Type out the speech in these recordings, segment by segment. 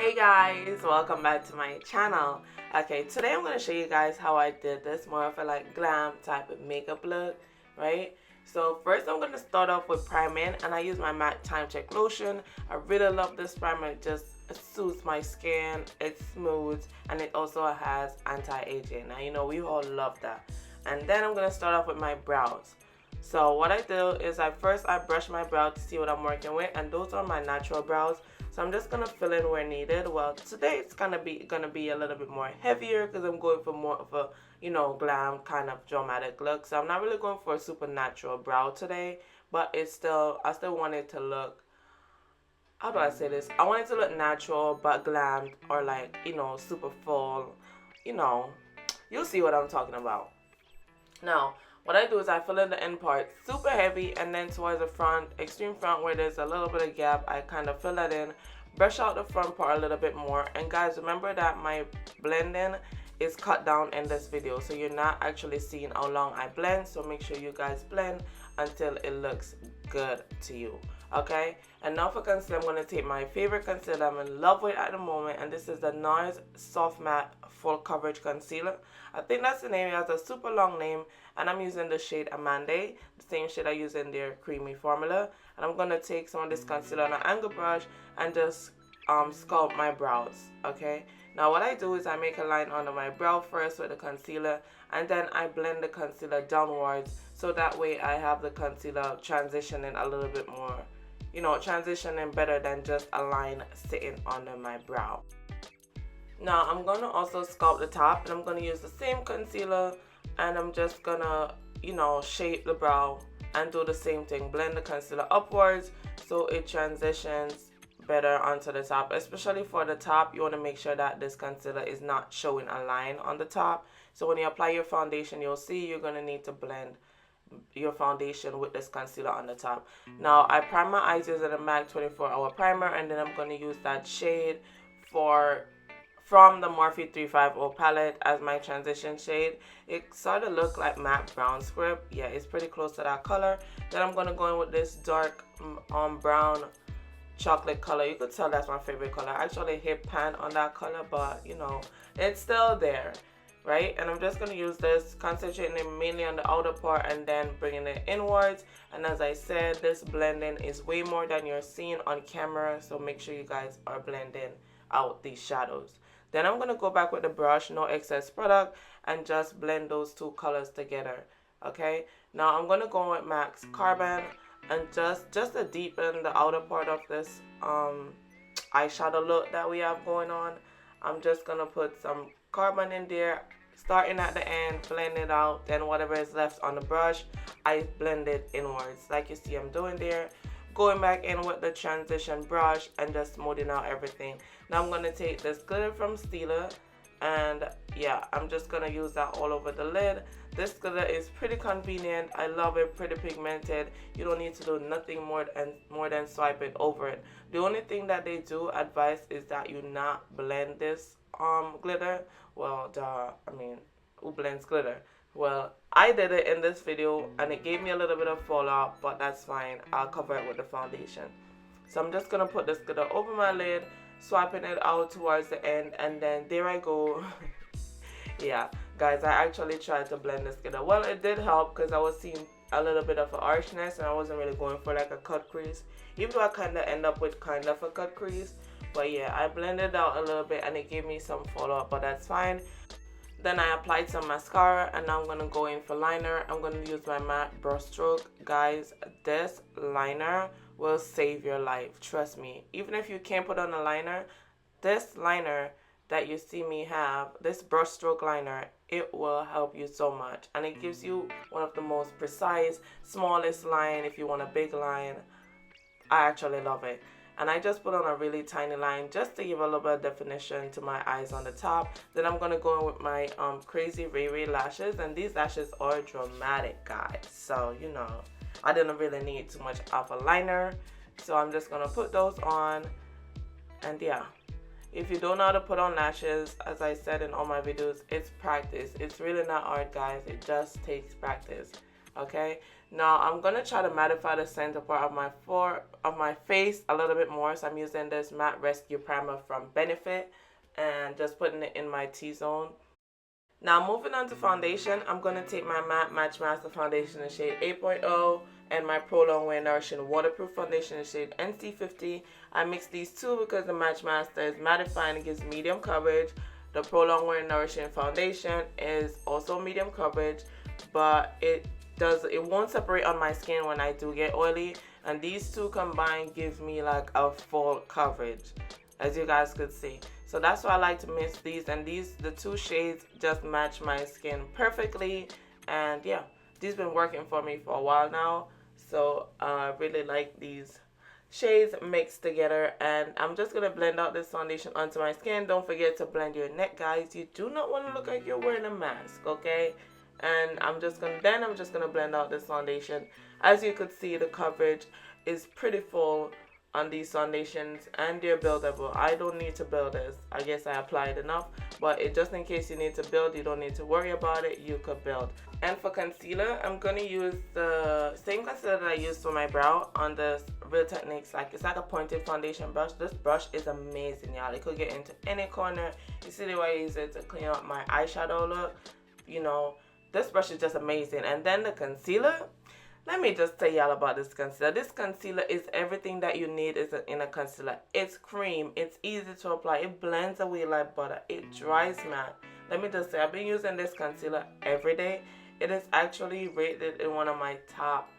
Hey guys, welcome back to my channel. Okay, today I'm going to show you guys how I did this more of a like glam type of makeup look, right? So first I'm going to start off with priming, and I use my MAC Time Check lotion. I really love this primer. It just suits my skin, it's smooth, and it also has anti-aging. Now you know we all love that. And then I'm going to start off with my brows. So what I do is I brush my brow to see what I'm working with, and those are my natural brows. So I'm just gonna fill in where needed. Well, today it's gonna be a little bit more heavier because I'm going for more of a, you know, glam kind of dramatic look. So I'm not really going for a super natural brow today, but I still want it to look, how do I say this? I want it to look natural but glam, or like, you know, super full. You know, you'll see what I'm talking about. Now, what I do is I fill in the end part super heavy, and then towards the front, extreme front, where there's a little bit of gap, I kind of fill that in, brush out the front part a little bit more. And guys, remember that my blending is cut down in this video, so you're not actually seeing how long I blend. So make sure you guys blend until it looks good to you, okay? And now for concealer, I'm going to take my favorite concealer I'm in love with at the moment, and this is the NARS Soft Matte Full Coverage Concealer. I think that's the name. It has a super long name, and I'm using the shade Amande, the same shade I use in their creamy formula. And I'm going to take some of this concealer on an angle brush and just sculpt my brows, okay? Now what I do is I make a line under my brow first with the concealer, and then I blend the concealer downwards, so that way I have the concealer transitioning a little bit more, you know, transitioning better than just a line sitting under my brow. Now I'm going to also sculpt the top, and I'm going to use the same concealer, and I'm just going to, you know, shape the brow and do the same thing. Blend the concealer upwards so it transitions better onto the top. Especially for the top, you want to make sure that this concealer is not showing a line on the top. So when you apply your foundation, you'll see you're going to need to blend your foundation with this concealer on the top. Now I prime my eyes using a MAC 24-hour primer, and then I'm going to use that shade from the Morphe 350 palette as my transition shade. It sort of look like matte brown script. Yeah, it's pretty close to that color. Then I'm going to go in with this dark brown chocolate color. You could tell that's my favorite color. I actually hit pan on that color, but you know, it's still there, right? And I'm just going to use this, concentrating mainly on the outer part and then bringing it inwards. And as I said, this blending is way more than you're seeing on camera, so make sure you guys are blending out these shadows. Then I'm going to go back with the brush, no excess product, and just blend those two colors together, okay? Now I'm going to go with MAC's Carbon, and just to deepen the outer part of this eyeshadow look that we have going on, I'm just going to put some Carbon in there, starting at the end, blend it out, then whatever is left on the brush, I blend it inwards, like you see I'm doing there. Going back in with the transition brush and just smoothing out everything. Now I'm going to take this glitter from Stila, and yeah, I'm just going to use that all over the lid. This glitter is pretty convenient. I love it, pretty pigmented. You don't need to do nothing more than swipe it over it. The only thing that they do advise is that you not blend this glitter. Well, who blends glitter? Well, I did it in this video and it gave me a little bit of fallout, but that's fine. I'll cover it with the foundation. So I'm just going to put this glitter over my lid, swiping it out towards the end, and then there I go. Yeah, guys, I actually tried to blend this glitter. Well, it did help because I was seeing a little bit of an archness, and I wasn't really going for like a cut crease, even though I kind of end up with kind of a cut crease. But yeah, I blended out a little bit and it gave me some fallout, but that's fine. Then I applied some mascara, and now I'm going to go in for liner. I'm going to use my matte brushstroke. Guys, this liner will save your life. Trust me. Even if you can't put on a liner, this liner that you see me have, this brushstroke liner, it will help you so much. And it gives you one of the most precise, smallest line if you want a big line. I actually love it. And I just put on a really tiny line just to give a little bit of definition to my eyes on the top. Then I'm going to go in with my krazyrayray lashes. And these lashes are dramatic, guys. So, you know, I didn't really need too much of a liner. So I'm just going to put those on. And yeah, if you don't know how to put on lashes, as I said in all my videos, it's practice. It's really not hard, guys. It just takes practice. Okay, now I'm gonna try to mattify the center part of my face a little bit more. So I'm using this matte rescue primer from Benefit and just putting it in my T-zone. Now moving on to foundation, I'm going to take my matte Match Master foundation in shade 8.0 and my Prolong Wear Nourishing waterproof foundation in shade NC50. I mix these two because the Match Master is mattifying and gives medium coverage. The Prolong Wear Nourishing foundation is also medium coverage, but it won't separate on my skin when I do get oily, and these two combined gives me like a full coverage, as you guys could see. So that's why I like to mix these, and the two shades just match my skin perfectly. And yeah, these been working for me for a while now, so I really like these shades mixed together. And I'm just gonna blend out this foundation onto my skin. Don't forget to blend your neck, guys. You do not want to look like you're wearing a mask, okay? And I'm just gonna blend out this foundation. As you could see, the coverage is pretty full on these foundations, and they're buildable. I don't need to build this. I guess I applied enough, but just in case you need to build, you don't need to worry about it. You could build. And for concealer, I'm gonna use the same concealer that I used for my brow on the Real Techniques. It's like a pointed foundation brush. This brush is amazing, y'all. It could get into any corner. You see the way I use it to clean up my eyeshadow look. You know, this brush is just amazing. And then the concealer. Let me just tell y'all about this concealer. This concealer is everything that you need in a concealer. It's cream. It's easy to apply. It blends away like butter. It dries matte. Let me just say, I've been using this concealer every day. It is actually rated in one of my top,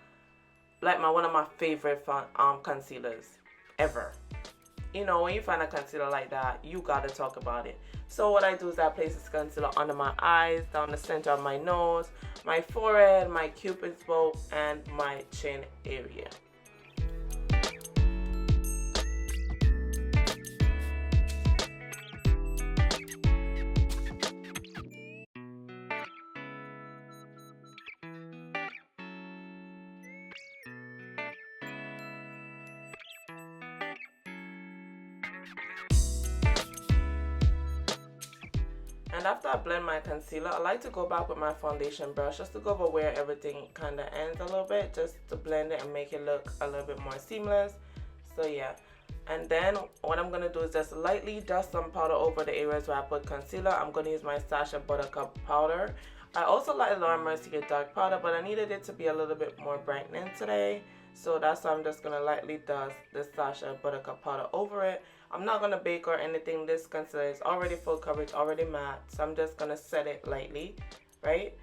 one of my favorite concealers ever. You know, when you find a concealer like that, you gotta talk about it. So what I do is I place this concealer under my eyes, down the center of my nose, my forehead, my cupid's bow, and my chin area. And after I blend my concealer, I like to go back with my foundation brush just to go over where everything kind of ends a little bit, just to blend it and make it look a little bit more seamless. So yeah, and then what I'm going to do is just lightly dust some powder over the areas where I put concealer. I'm going to use my Sacha Buttercup powder. I also like Laura Mercier dark powder, but I needed it to be a little bit more brightening today. So that's why I'm just going to lightly dust the Sacha Buttercup powder over it. I'm not going to bake or anything. This concealer is already full coverage, already matte. So I'm just going to set it lightly, right?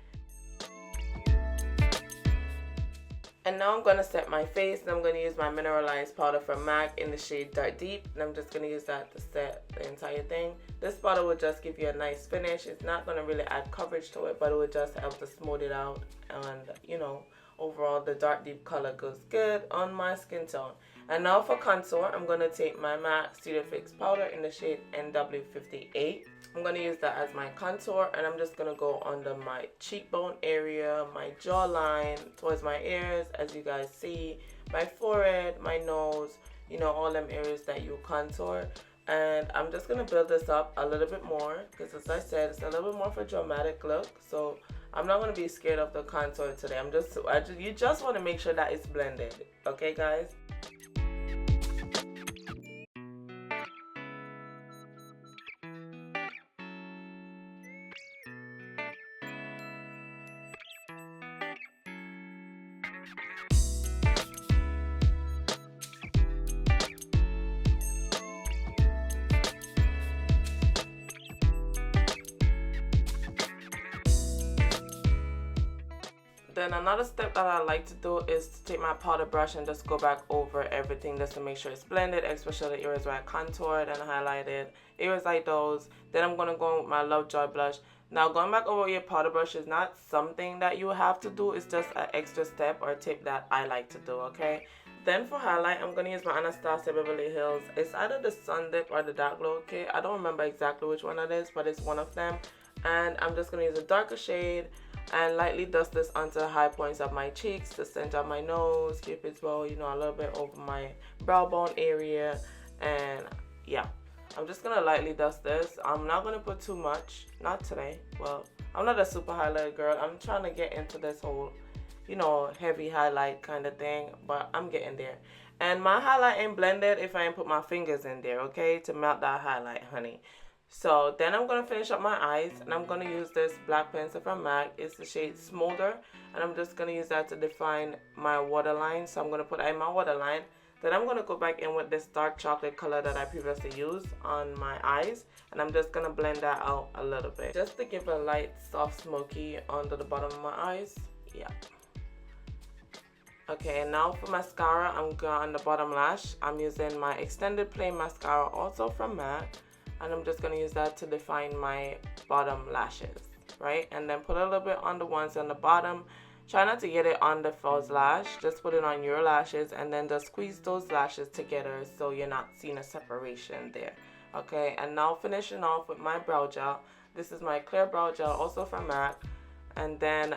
And now I'm going to set my face. And I'm going to use my mineralize powder from MAC in the shade Dark Deep. And I'm just going to use that to set the entire thing. This powder will just give you a nice finish. It's not going to really add coverage to it, but it will just help to smooth it out. And, you know, overall the Dark Deep color goes good on my skin tone. And now for contour, I'm going to take my MAC Studio Fix powder in the shade NW58. I'm going to use that as my contour, and I'm just going to go under my cheekbone area, my jawline, towards my ears, as you guys see, my forehead, my nose, you know, all them areas that you contour. And I'm just going to build this up a little bit more because, as I said, it's a little bit more of a dramatic look. So I'm not going to be scared of the contour today. You just want to make sure that it's blended. Okay, guys? Then another step that I like to do is to take my powder brush and just go back over everything just to make sure it's blended, especially the areas where I contoured and highlighted, areas like those. Then I'm going to go with my Lovejoy blush. Now going back over your powder brush is not something that you have to do. It's just an extra step or tip that I like to do, okay? Then for highlight, I'm going to use my Anastasia Beverly Hills. It's either the Sun Dip or the Dark Glow Kit. I don't remember exactly which one it is, but it's one of them. And I'm just going to use a darker shade and lightly dust this onto the high points of my cheeks, the center of my nose, cupid's bow, you know, a little bit over my brow bone area. And yeah, I'm just gonna lightly dust this. I'm not gonna put too much, not today. Well, I'm not a super highlighter girl. I'm trying to get into this whole you know, heavy highlight kind of thing, but I'm getting there. And my highlight ain't blended if I ain't put my fingers in there, okay, to melt that highlight, honey. So then I'm going to finish up my eyes, and I'm going to use this black pencil from MAC. It's the shade Smolder, and I'm just going to use that to define my waterline. So I'm going to put that in my waterline. Then I'm going to go back in with this dark chocolate color that I previously used on my eyes, and I'm just going to blend that out a little bit, just to give a light, soft, smoky under the bottom of my eyes. Yeah. Okay, and now for mascara, I'm going on the bottom lash. I'm using my extended play mascara, also from MAC, and I'm just going to use that to define my bottom lashes, right? And then put a little bit on the ones on the bottom. Try not to get it on the false lash, just put it on your lashes, and then just squeeze those lashes together so you're not seeing a separation there. Okay, and now finishing off with my brow gel. This is my clear brow gel, also from MAC. And then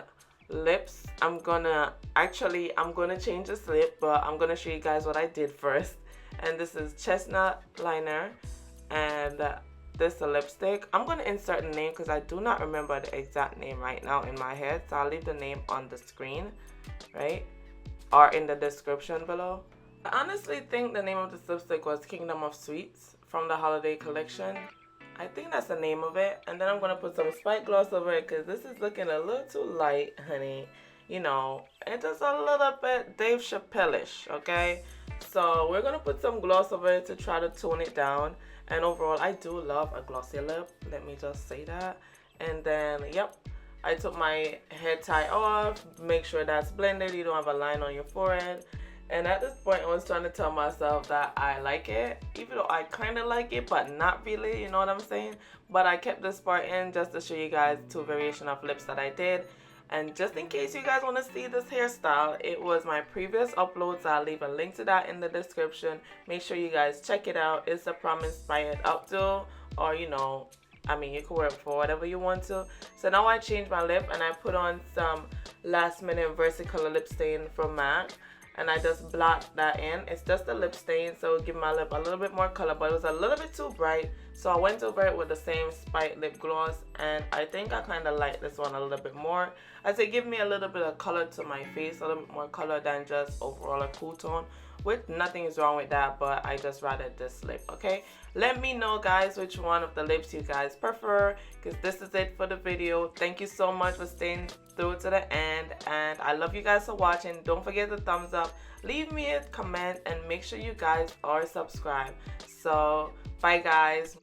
lips, I'm gonna change this lip, but I'm gonna show you guys what I did first. And this is chestnut liner, and this is a lipstick. I'm gonna insert the name because I do not remember the exact name right now in my head, so I'll leave the name on the screen, right, or in the description below. I honestly think the name of this lipstick was Kingdom of Sweets from the holiday collection. I think that's the name of it. And then I'm going to put some Spike Gloss over it because this is looking a little too light, honey. You know, it's just a little bit Dave Chappelle-ish, okay? So we're going to put some gloss over it to try to tone it down. And overall, I do love a glossy lip. Let me just say that. And then, yep, I took my head tie off. Make sure that's blended. You don't have a line on your forehead. And at this point, I was trying to tell myself that I like it, even though I kind of like it, but not really, you know what I'm saying? But I kept this part in just to show you guys two variations of lips that I did. And just in case you guys want to see this hairstyle, it was my previous upload, so I'll leave a link to that in the description. Make sure you guys check it out. It's a Prom inspired updo, or you know, I mean, you can wear it for whatever you want to. So now I changed my lip, and I put on some Last Minute Versicolor lip stain from MAC. And I just blot that in. It's just a lip stain, so it'll give my lip a little bit more color, but it was a little bit too bright. So I went over it with the same Spike lip gloss, and I think I kind of like this one a little bit more, as it gives me a little bit of color to my face, a little bit more color than just overall a cool tone, which nothing is wrong with that, but I just rather this lip, okay? Let me know, guys, which one of the lips you guys prefer, because this is it for the video. Thank you so much for staying through to the end, and I love you guys for watching. Don't forget the thumbs up, leave me a comment, and make sure you guys are subscribed. So bye, guys.